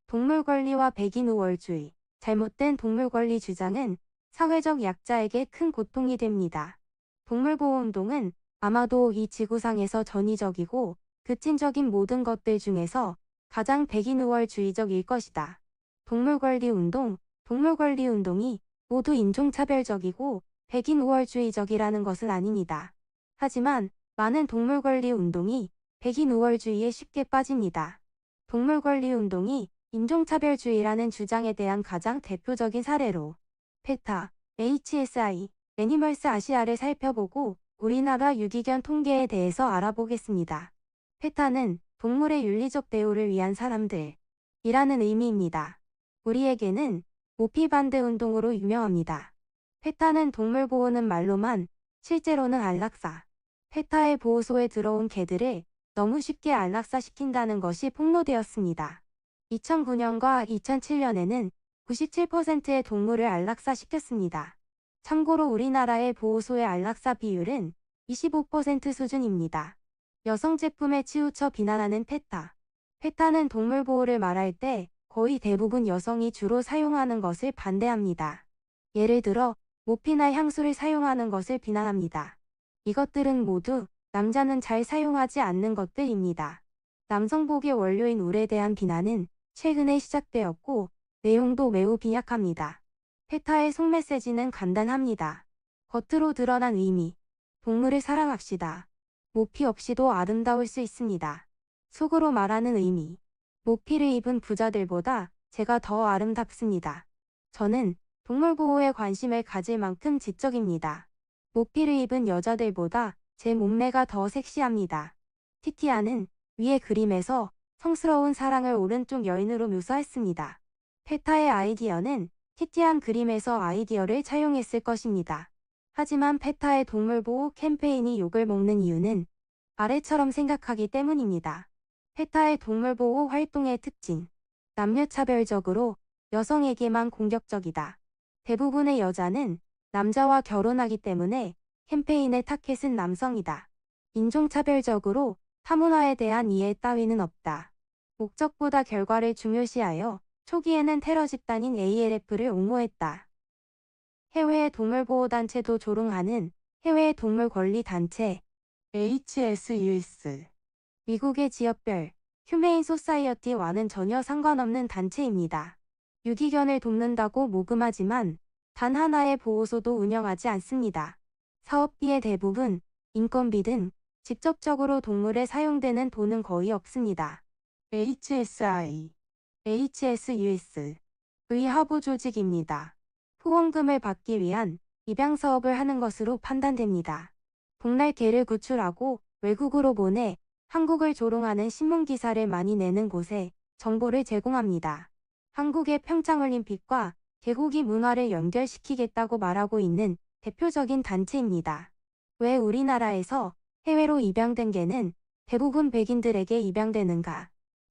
동물 권리와 백인 우월주의, 잘못된 동물 권리 주장은 사회적 약자에게 큰 고통이 됩니다. 동물보호운동은 아마도 이 지구상에서 전위적이고 급진적인 모든 것들 중에서 가장 백인 우월주의적일 것이다. 동물권리운동이 모두 인종차별적이고 백인 우월주의적이라는 것은 아닙니다. 하지만 많은 동물권리운동이 백인 우월주의에 쉽게 빠집니다. 동물권리운동이 인종차별주의라는 주장에 대한 가장 대표적인 사례로 PETA, HSI, 애니멀스 아시아를 살펴보고 우리나라 유기견 통계에 대해서 알아보겠습니다. PETA는 동물의 윤리적 대우를 위한 사람들 이라는 의미입니다. 우리에게는 모피반드 운동으로 유명합니다. PETA는 동물 보호는 말로만, 실제로는 안락사. PETA의 보호소에 들어온 개들을 너무 쉽게 안락사시킨다는 것이 폭로되었습니다. 2009년과 2007년에는 97%의 동물을 안락사시켰습니다. 참고로 우리나라의 보호소의 안락사 비율은 25% 수준입니다. 여성 제품에 치우쳐 비난하는 PETA. PETA는 동물 보호를 말할 때 거의 대부분 여성이 주로 사용하는 것을 반대합니다. 예를 들어 모피나 향수를 사용하는 것을 비난합니다. 이것들은 모두 남자는 잘 사용하지 않는 것들입니다. 남성복의 원료인 울에 대한 비난은 최근에 시작되었고 내용도 매우 빈약합니다. PETA의 속메시지는 간단합니다. 겉으로 드러난 의미, 동물을 사랑합시다. 모피 없이도 아름다울 수 있습니다. 속으로 말하는 의미, 모피를 입은 부자들보다 제가 더 아름답습니다. 저는 동물 보호에 관심을 가질 만큼 지적입니다. 모피를 입은 여자들보다 제 몸매가 더 섹시합니다. 티티아는 위의 그림에서 성스러운 사랑을 오른쪽 여인으로 묘사했습니다. PETA의 아이디어는 티티한 그림에서 아이디어를 차용했을 것입니다. 하지만 PETA의 동물보호 캠페인이 욕을 먹는 이유는 아래처럼 생각하기 때문입니다. PETA의 동물보호 활동의 특징. 남녀차별적으로 여성에게만 공격적이다. 대부분의 여자는 남자와 결혼하기 때문에 캠페인의 타겟은 남성이다. 인종차별적으로 타문화에 대한 이해 따위는 없다. 목적보다 결과를 중요시하여 초기에는 테러 집단인 ALF를 옹호했다. 해외의 동물보호단체도 조롱하는 해외의 동물권리단체 HSUS. 미국의 지역별 휴메인 소사이어티와는 전혀 상관없는 단체입니다. 유기견을 돕는다고 모금하지만 단 하나의 보호소도 운영하지 않습니다. 사업비의 대부분, 인건비 등 직접적으로 동물에 사용되는 돈은 거의 없습니다. HSI, HSUS의 하부 조직입니다. 후원금을 받기 위한 입양 사업을 하는 것으로 판단됩니다. 복날 개를 구출하고 외국으로 보내 한국을 조롱하는 신문기사를 많이 내는 곳에 정보를 제공합니다. 한국의 평창올림픽과 개고기 문화를 연결시키겠다고 말하고 있는 대표적인 단체입니다. 왜 우리나라에서 해외로 입양된 개는 대부분 백인들에게 입양되는가?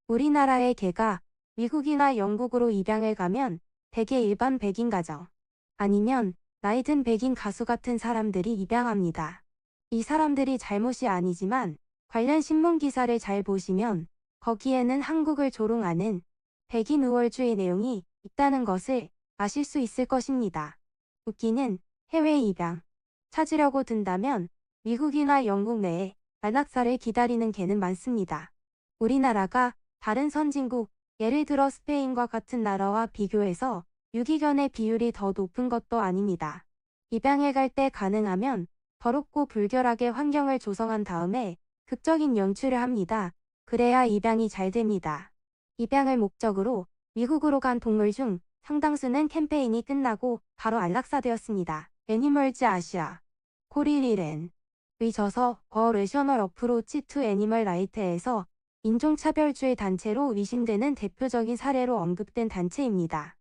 우리나라의 개가 미국이나 영국으로 입양을 가면 대개 일반 백인 가정, 아니면 나이든 백인 가수 같은 사람들이 입양합니다. 이 사람들이 잘못이 아니지만 관련 신문 기사를 잘 보시면 거기에는 한국을 조롱하는 백인 우월주의 내용이 있다는 것을 아실 수 있을 것입니다. 웃기는 해외 입양. 찾으려고 든다면 미국이나 영국 내에 안락사를 기다리는 개는 많습니다. 우리나라가 다른 선진국, 예를 들어 스페인과 같은 나라와 비교해서 유기견의 비율이 더 높은 것도 아닙니다. 입양을 갈 때 가능하면 더럽고 불결하게 환경을 조성한 다음에 극적인 연출을 합니다. 그래야 입양이 잘 됩니다. 입양을 목적으로 미국으로 간 동물 중 상당수는 캠페인이 끝나고 바로 안락사되었습니다. 애니멀즈 아시아, 코리리렌의 저서 A Rational Approach to Animal Rights에서 인종차별주의 단체로 의심되는 대표적인 사례로 언급된 단체입니다.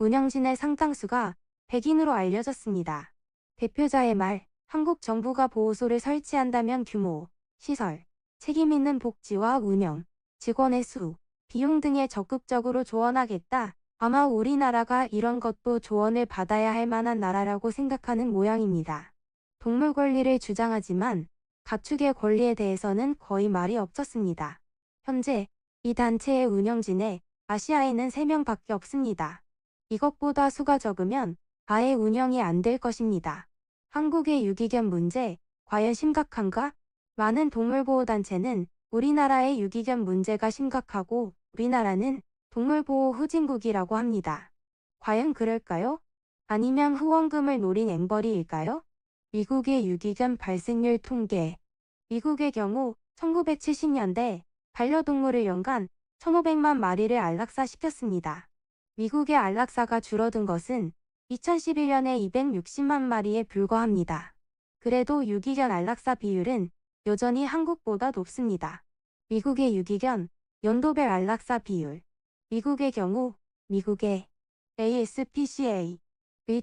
운영진의 상당수가 백인으로 알려졌습니다. 대표자의 말, 한국 정부가 보호소를 설치한다면 규모, 시설, 책임 있는 복지와 운영, 직원의 수, 비용 등에 적극적으로 조언하겠다. 아마 우리나라가 이런 것도 조언을 받아야 할 만한 나라라고 생각하는 모양입니다. 동물 권리를 주장하지만 가축의 권리에 대해서는 거의 말이 없었습니다. 현재 이 단체의 운영진에 아시아에는 3명밖에 없습니다. 이것보다 수가 적으면 아예 운영이 안 될 것입니다. 한국의 유기견 문제, 과연 심각한가? 많은 동물보호단체는 우리나라의 유기견 문제가 심각하고 우리나라는 동물보호 후진국이라고 합니다. 과연 그럴까요? 아니면 후원금을 노린 앵벌이일까요? 미국의 유기견 발생률 통계. 미국의 경우 1970년대 반려동물을 연간 1,500만 마리를 안락사시켰습니다. 미국의 안락사가 줄어든 것은 2011년에 260만 마리에 불과합니다. 그래도 유기견 안락사 비율은 여전히 한국보다 높습니다. 미국의 유기견 연도별 안락사 비율. 미국의 경우 미국의 ASPCA의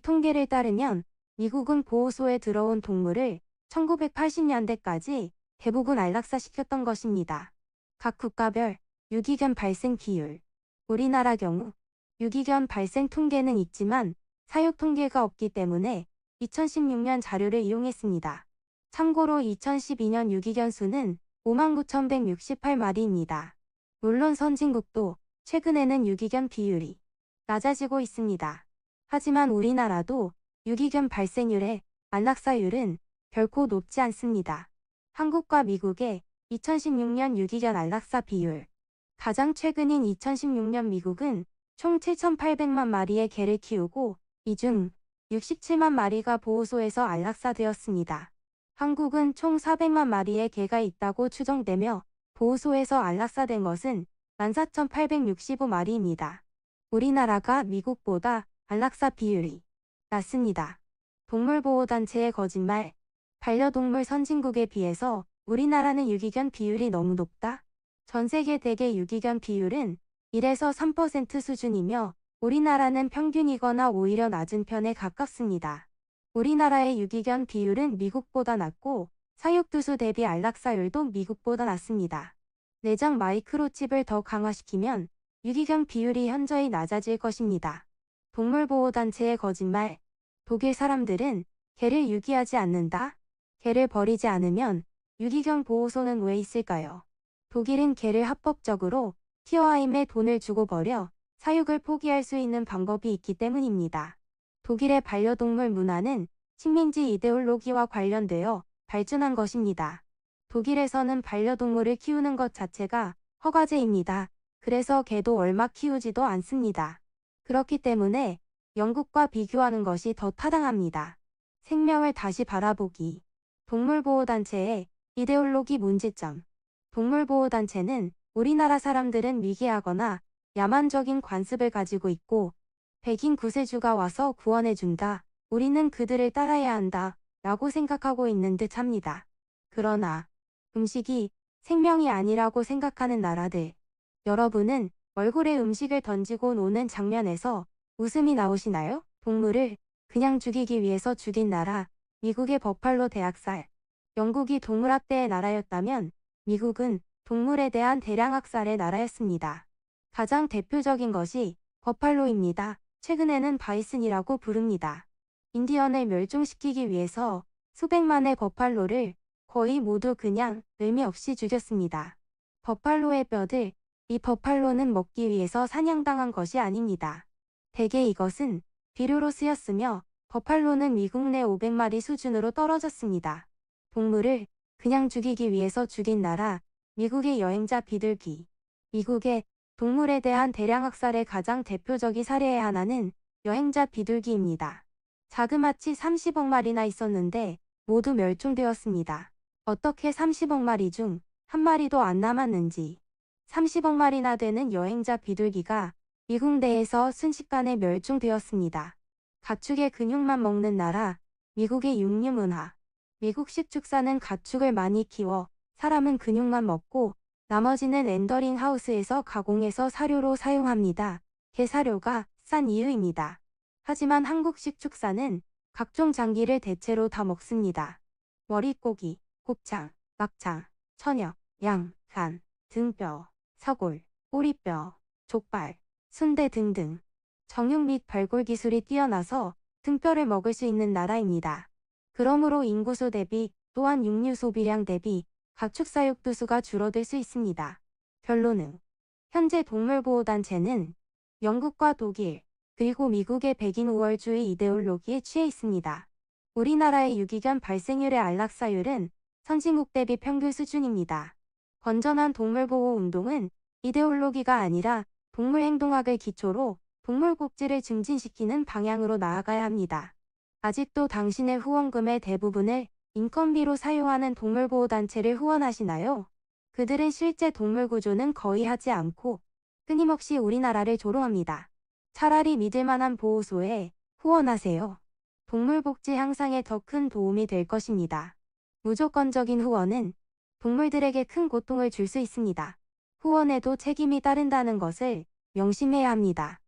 통계를 따르면 미국은 보호소에 들어온 동물을 1980년대까지 대부분 안락사시켰던 것입니다. 각 국가별 유기견 발생 비율. 우리나라 경우 유기견 발생 통계는 있지만 사육 통계가 없기 때문에 2016년 자료를 이용했습니다. 참고로 2012년 유기견 수는 59,168마리입니다. 물론 선진국도 최근에는 유기견 비율이 낮아지고 있습니다. 하지만 우리나라도 유기견 발생률의 안락사율은 결코 높지 않습니다. 한국과 미국의 2016년 유기견 안락사 비율. 가장 최근인 2016년 미국은 총 7,800만 마리의 개를 키우고 이 중 67만 마리가 보호소에서 안락사되었습니다. 한국은 총 400만 마리의 개가 있다고 추정되며 보호소에서 안락사된 것은 14,865마리입니다. 우리나라가 미국보다 안락사 비율이 낮습니다. 동물보호단체의 거짓말. 반려동물 선진국에 비해서 우리나라는 유기견 비율이 너무 높다. 전 세계 대개 유기견 비율은 1에서 3% 수준이며 우리나라는 평균이거나 오히려 낮은 편에 가깝습니다. 우리나라의 유기견 비율은 미국보다 낮고 사육두수 대비 안락사율도 미국보다 낮습니다. 내장 마이크로칩을 더 강화시키면 유기견 비율이 현저히 낮아질 것입니다. 동물보호단체의 거짓말. 독일 사람들은 개를 유기하지 않는다. 개를 버리지 않으면 유기견 보호소는 왜 있을까요? 독일은 개를 합법적으로 키워하임에 돈을 주고 버려 사육을 포기할 수 있는 방법이 있기 때문입니다. 독일의 반려동물 문화는 식민지 이데올로기와 관련되어 발전한 것입니다. 독일에서는 반려동물을 키우는 것 자체가 허가제입니다. 그래서 개도 얼마 키우지도 않습니다. 그렇기 때문에 영국과 비교하는 것이 더 타당합니다. 생명을 다시 바라보기. 동물보호단체의 이데올로기 문제점. 동물보호단체는 우리나라 사람들은 미개하거나 야만적인 관습을 가지고 있고 백인 구세주가 와서 구원해준다. 우리는 그들을 따라야 한다. 라고 생각하고 있는 듯 합니다. 그러나 음식이 생명이 아니라고 생각하는 나라들. 여러분은 얼굴에 음식을 던지고 노는 장면에서 웃음이 나오시나요? 동물을 그냥 죽이기 위해서 죽인 나라. 미국의 버팔로 대학살. 영국이 동물학대의 나라였다면 미국은 동물에 대한 대량학살의 나라였습니다. 가장 대표적인 것이 버팔로입니다. 최근에는 바이슨이라고 부릅니다. 인디언을 멸종시키기 위해서 수백만의 버팔로를 거의 모두 그냥 의미 없이 죽였습니다. 버팔로의 뼈들. 이 버팔로는 먹기 위해서 사냥당한 것이 아닙니다. 대개 이것은 비료로 쓰였으며 버팔로는 미국 내 500마리 수준으로 떨어졌습니다. 동물을 그냥 죽이기 위해서 죽인 나라. 미국의 여행자 비둘기. 미국의 동물에 대한 대량학살의 가장 대표적인 사례의 하나는 여행자 비둘기입니다. 자그마치 30억 마리나 있었는데 모두 멸종되었습니다. 어떻게 30억 마리 중 한 마리도 안 남았는지. 30억 마리나 되는 여행자 비둘기가 미국 내에서 순식간에 멸종되었습니다. 가축의 근육만 먹는 나라. 미국의 육류 문화. 미국식 축사는 가축을 많이 키워 사람은 근육만 먹고 나머지는 렌더링 하우스에서 가공해서 사료로 사용합니다. 개 사료가 싼 이유입니다. 하지만 한국식 축사는 각종 장기를 대체로 다 먹습니다. 머릿고기, 곱창, 막창, 천엽, 양, 간, 등뼈, 사골, 꼬리뼈, 족발, 순대 등등. 정육 및 발골 기술이 뛰어나서 등뼈를 먹을 수 있는 나라입니다. 그러므로 인구수 대비 또한 육류 소비량 대비 가축 사육 두수가 줄어들 수 있습니다. 결론은 현재 동물보호단체는 영국과 독일, 그리고 미국의 백인 우월주의 이데올로기에 취해 있습니다. 우리나라의 유기견 발생률의 안락사율은 선진국 대비 평균 수준입니다. 건전한 동물보호 운동은 이데올로기가 아니라 동물행동학을 기초로 동물 복지를 증진시키는 방향으로 나아가야 합니다. 아직도 당신의 후원금의 대부분을 인건비로 사용하는 동물보호단체를 후원하시나요? 그들은 실제 동물 구조는 거의 하지 않고 끊임없이 우리나라를 조롱합니다. 차라리 믿을만한 보호소에 후원하세요. 동물 복지 향상에 더 큰 도움이 될 것입니다. 무조건적인 후원은 동물들에게 큰 고통을 줄 수 있습니다. 후원에도 책임이 따른다는 것을 명심해야 합니다.